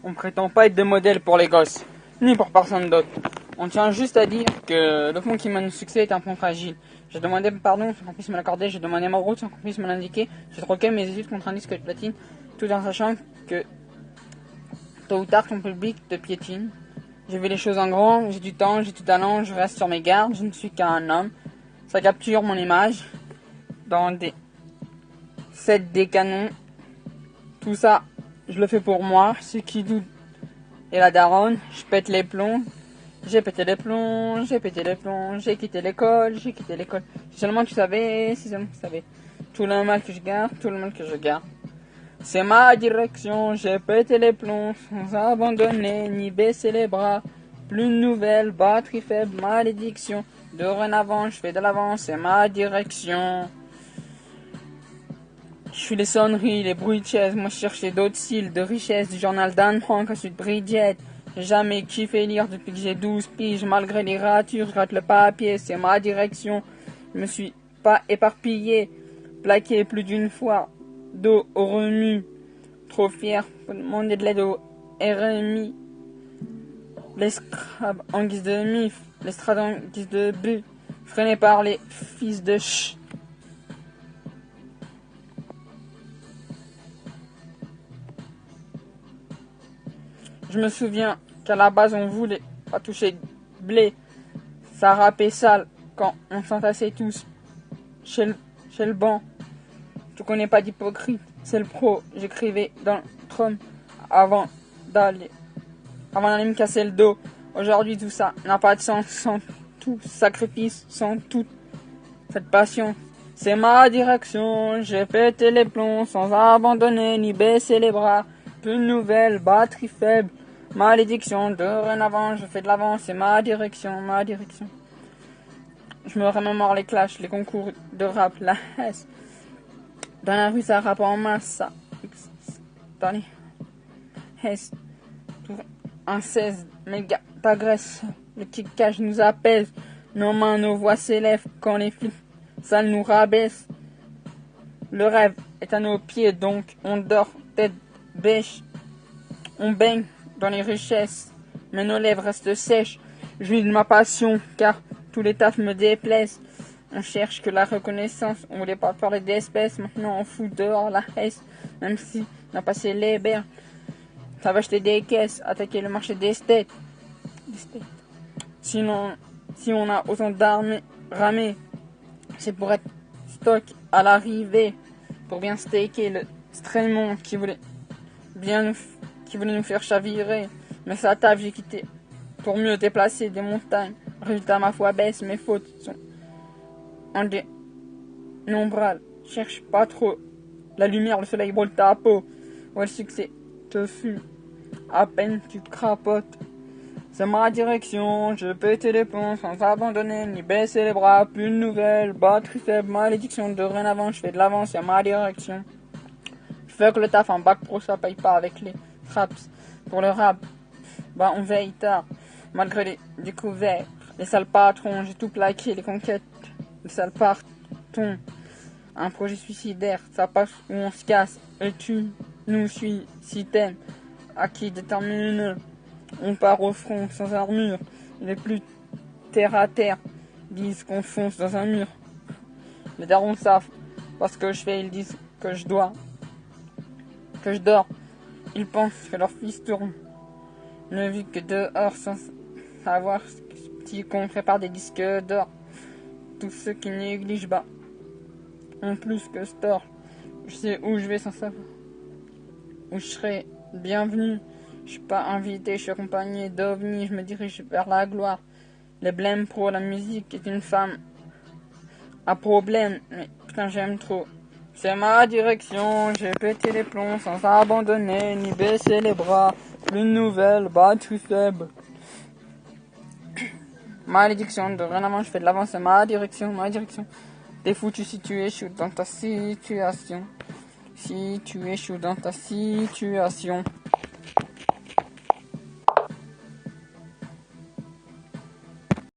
On prétend pas être de modèle pour les gosses, ni pour personne d'autre. On tient juste à dire que le pont qui mène au succès est un pont fragile. J'ai demandé pardon sans qu'on puisse me l'accorder, j'ai demandé ma route sans qu'on puisse me l'indiquer, j'ai troqué mes études contre un disque de platine, tout en sachant que tôt ou tard ton public te piétine. J'ai vu les choses en grand, j'ai du temps, j'ai du talent, je reste sur mes gardes, je ne suis qu'un homme. Ça capture mon image dans des sets des canons. Tout ça, je le fais pour moi, ceux qui doutent et la daronne, je pète les plombs. J'ai pété les plombs, j'ai pété les plombs, j'ai quitté l'école. Si seulement tu savais, si seulement tu savais. Tout le mal que je garde, tout le mal que je garde. C'est ma direction, j'ai pété les plombs, sans abandonner, ni baisser les bras. Plus de nouvelles, batterie faible, malédiction. Dorénavant, je fais de l'avant, c'est ma direction. Je suis les sonneries, les bruits de chaises, moi je cherche les d'autres cils de richesse du journal d'Anne Frank, ensuite Bridget. J'ai jamais kiffé lire depuis que j'ai 12 piges, malgré les ratures, je rate le papier, c'est ma direction. Je me suis pas éparpillé, plaqué plus d'une fois, dos au remue, trop fier pour demander de l'aide au RMI. L'escrade en guise de mif, l'estrade en guise de bu, freiné par les fils de ch. Je me souviens qu'à la base on voulait pas toucher de blé, ça rappait sale quand on s'entassait tous chez le banc. Tu connais pas d'hypocrite, c'est le pro, j'écrivais dans le trône avant d'aller me casser le dos. Aujourd'hui tout ça n'a pas de sens sans tout sacrifice, sans toute cette passion. C'est ma direction, j'ai pété les plombs sans abandonner ni baisser les bras. Plus de nouvelles, batterie faible, malédiction, dorénavant, je fais de l'avant, c'est ma direction, ma direction. Je me remémore les clashs, les concours de rap, la S. Dans la rue, ça rappe en masse, ça. Dans les S. Un 16, mes gars t'agressent, le kick-cash nous apaise. Nos mains, nos voix s'élèvent quand les flics sales nous rabaissent. Le rêve est à nos pieds, donc on dort tête bêche. On baigne dans les richesses, mais nos lèvres restent sèches. Je vis de ma passion, car tous les tafs me déplaisent. On cherche que la reconnaissance, on voulait pas parler d'espèces, maintenant on fout dehors la haisse. Même si on a passé les berges, ça va acheter des caisses, attaquer le marché des esthètes. Sinon, si on a autant d'armes ramées, c'est pour être stock à l'arrivée, pour bien staker le Strémont qui voulait nous faire chavirer. Mais sa table, j'ai quitté pour mieux déplacer des montagnes. Résultat, ma foi baisse, mes fautes sont en dénombrales. Cherche pas trop la lumière, le soleil brûle ta peau. Ouais, le succès te fume, à peine tu crapotes. C'est ma direction, je pétais les plombs sans abandonner ni baisser les bras. Plus de nouvelles, batterie faible, malédiction. Dorénavant, je fais de l'avant, c'est ma direction. Je fais que le taf en bac pro, ça paye pas avec les traps. Pour le rap, bah on veille tard. Malgré les découvertes, les sales patrons, j'ai tout plaqué, les conquêtes, les sales partons. Un projet suicidaire, ça passe où on se casse. Et tu nous suis si t'aimes. À qui détermine, on part au front sans armure. Les plus terre à terre disent qu'on fonce dans un mur. Les darons savent, parce que je fais, ils disent que je dors. Ils pensent que leur fils tourne. Ne vit que dehors sans savoir ce petit qu'on prépare des disques d'or. Tous ceux qui négligent bas ont plus que store. Je sais où je vais sans savoir où je serai bienvenu. Je suis pas invité, je suis accompagné d'ovnis. Je me dirige vers la gloire. Les blêmes pro, la musique est une femme à problème. Mais putain, j'aime trop. C'est ma direction, j'ai pété les plombs sans abandonner ni baisser les bras. Plus de nouvelles, batterie faible. Malédiction, dorénavant je fais de l'avant, c'est ma direction, ma direction. T'es foutu si tu échoues dans ta situation. Si tu échoues dans ta situation.